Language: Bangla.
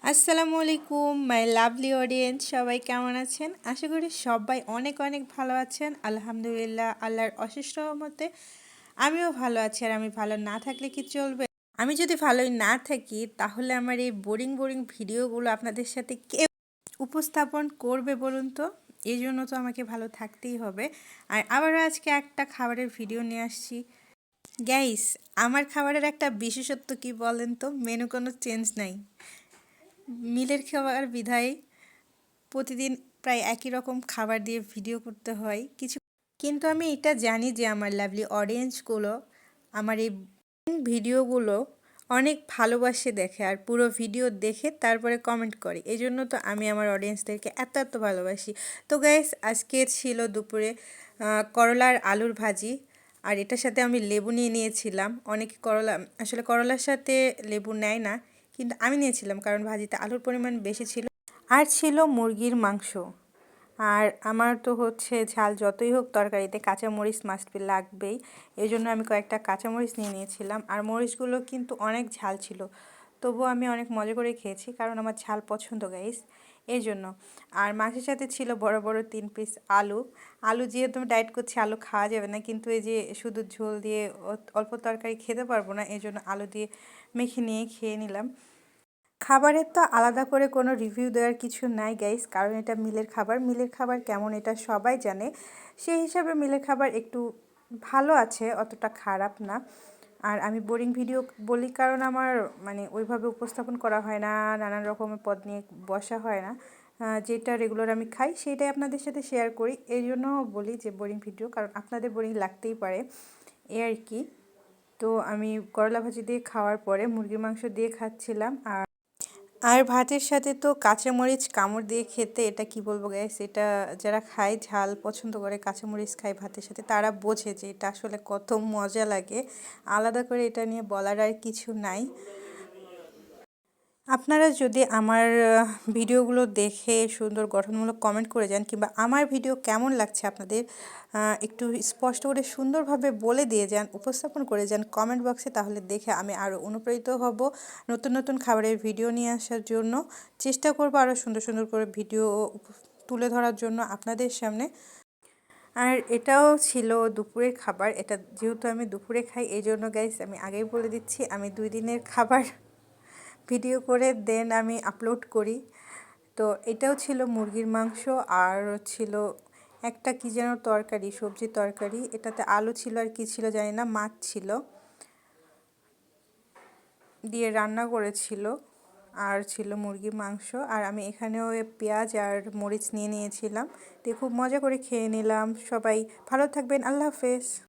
আসসালামু আলাইকুম মাই লাভলি অডিয়েন্স, সবাই কেমন আছেন? আশা করি সবাই অনেক অনেক ভালো আছেন। আলহামদুলিল্লাহ, আল্লাহর অশেষ রহমতে আমিও ভালো আছি। আর আমি ভালো না থাকলে কি চলবে? আমি যদি ভালোই না থাকি তাহলে আমার এই বোরিং বোরিং ভিডিওগুলো আপনাদের সাথে কে উপস্থাপন করবে বলুন তো? এই জন্য তো আমাকে ভালো থাকতেই হবে। আর আবারও আজকে একটা খাবারের ভিডিও নিয়ে আসছি। গাইস, আমার খাবারের একটা বিশেষত্ব কি বলেন তো? মেনু কোনো চেঞ্জ নাই, মিলের খাবার বিধায় প্রতিদিন প্রায় একই রকম খাবার দিয়ে ভিডিও করতে হয় কিছু। কিন্তু আমি এটা জানি যে আমার লাভলি অডিয়েন্সগুলো আমার এই ভিডিওগুলো অনেক ভালোবাসে দেখে, আর পুরো ভিডিও দেখে তারপরে কমেন্ট করে। এই জন্য তো আমি আমার অডিয়েন্সদেরকে এত এত ভালোবাসি। তো গাইস, আজকে ছিল দুপুরে করলার আলুর ভাজি, আর এটার সাথে আমি লেবু নিয়ে নিয়েছিলাম। অনেকে করলা, আসলে করলার সাথে লেবু নেয় না, কিন্তু আমি নিয়েছিলাম কারণ ভাজিতে আলুর পরিমাণ বেশি ছিল। আর ছিল মুরগির মাংস। আর আমার তো হচ্ছে ঝাল যতই হোক তরকারিতে কাঁচামরিচ মাস্ট বি লাগবেই। এই জন্য আমি কয়েকটা কাঁচামরিচ নিয়ে নিয়েছিলাম। আর মরিচগুলো কিন্তু অনেক ঝাল ছিল, তবুও আমি অনেক মজা করে খেয়েছি কারণ আমার ঝাল পছন্দ গাইস, এই জন্য। আর মাংসের সাথে ছিল বড় বড় 3 পিস আলু। আলু যেহেতু আমি ডায়েট করছি, আলু খাওয়া যাবে না, কিন্তু এই যে শুধু ঝোল দিয়ে অল্প তরকারি খেতে পারবো না, এই জন্য আলু দিয়ে মেখে নিয়ে খেয়ে নিলাম। খাবারের তো আলাদা করে কোনো রিভিউ দেওয়ার কিছু নাই গাইস, কারণ এটা মিলের খাবার। মিলের খাবার কেমন এটা সবাই জানে। সেই হিসাবে মিলের খাবার একটু ভালো আছে, অতটা খারাপ না। আর আমি বোরিং ভিডিও বলি কারণ আমার মানে ওইভাবে উপস্থাপন করা হয় না, নানান রকমের পদ নিয়ে বসা হয় না। যেটা রেগুলার আমি খাই সেটাই আপনাদের সাথে শেয়ার করি। এই জন্য বলি যে বোরিং ভিডিও, কারণ আপনাদের বোরিং লাগতেই পারে, এ আর কি। তো আমি করলা ভাজি দিয়ে খাওয়ার পরে মুরগির মাংস দিয়ে খাচ্ছিলাম। আর ভাতের সাথে তো কাঁচামরিচ কামড় দিয়ে খেতে, এটা কি বলবো গাইস, এটা যারা খায়, ঝাল পছন্দ করে, কাঁচামরিচ খায় ভাতের সাথে, তারা বোঝে যে এটা আসলে কত মজা লাগে। আলাদা করে এটা নিয়ে বলার আর কিছু নাই। আপনারা যদি আমার ভিডিওগুলো দেখে সুন্দর গঠনমূলক কমেন্ট করে যান, কিংবা আমার ভিডিও কেমন লাগছে আপনাদের একটু স্পষ্ট করে সুন্দরভাবে বলে দিয়ে যান, উপস্থাপন করে যান কমেন্ট বক্সে, তাহলে দেখে আমি আরও অনুপ্রাণিত হব নতুন নতুন খাবারের ভিডিও নিয়ে আসার জন্য। চেষ্টা করব আরও সুন্দর সুন্দর করে ভিডিও তুলে ধরার জন্য আপনাদের সামনে। আর এটাও ছিল দুপুরের খাবার। এটা যেহেতু আমি দুপুরে খাই, এই জন্য গাইস আমি আগেই বলে দিচ্ছি, আমি 2 দিনের খাবার ভিডিও করে দেন আমি আপলোড করি। তো এটাও ছিল মুরগির মাংস, আর ছিল একটা কি যেন তরকারি, সবজি তরকারি, এটাতে আলু ছিল আর কি ছিল জানি না, মাছ ছিল দিয়ে রান্না করেছিল। আর ছিল মুরগির মাংস, আর আমি এখানেও পেঁয়াজ আর মরিচ নিয়ে নিয়েছিলাম, দিয়ে খুব মজা করে খেয়ে নিলাম। সবাই ভালো থাকবেন, আল্লাহ হাফেজ।